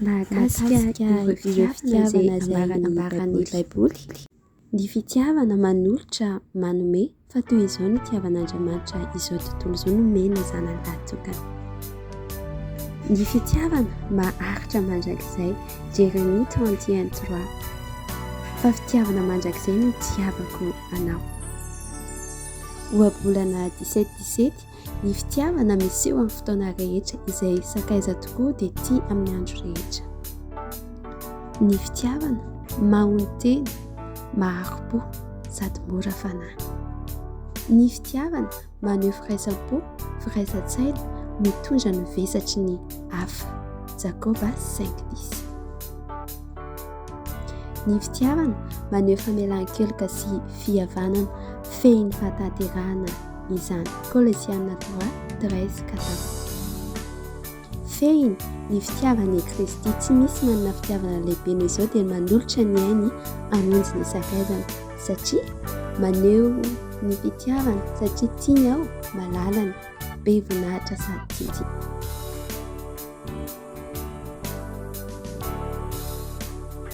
Mahakasika ireo fitiavana izay ambaran'ny Baiboly. Ny fitiavana manolotra manome fa toy izao ny itiavan'Andriamanitra izao tontolo izao nomena zanany lahatokana. Ny fitiavana maharitra mandrakizay Jérémie 31:3 fa fitiavana mandrakizay no tiavako anao. Ohabolana 17:17 ny fitiavana miseho amin'ny fotoana rehetra izay sakaiza tokoa dia tia amin'ny andro rehetra. Ny fitiavana mahony tena, maharo-po sady mora fanahy. Ny fitiavana maneho firaisapo, firaisan-tsaina, mitondra ny vesatry ny hafa. Jakoba 5:10. Ny fitiavana maneho famelan-keloka sy fihavanana, fehiny fahatanterahana izany. Kolosiana 3:13-14. Fehiny ny fitiavana Kristy, tsy misy manana fitiavana lehibe noho izao dia manolotra ny ainy hamonjy ny sakaizana satria maneho ny fitiavana satria tiany ao malalany be voninahitra sady tinty.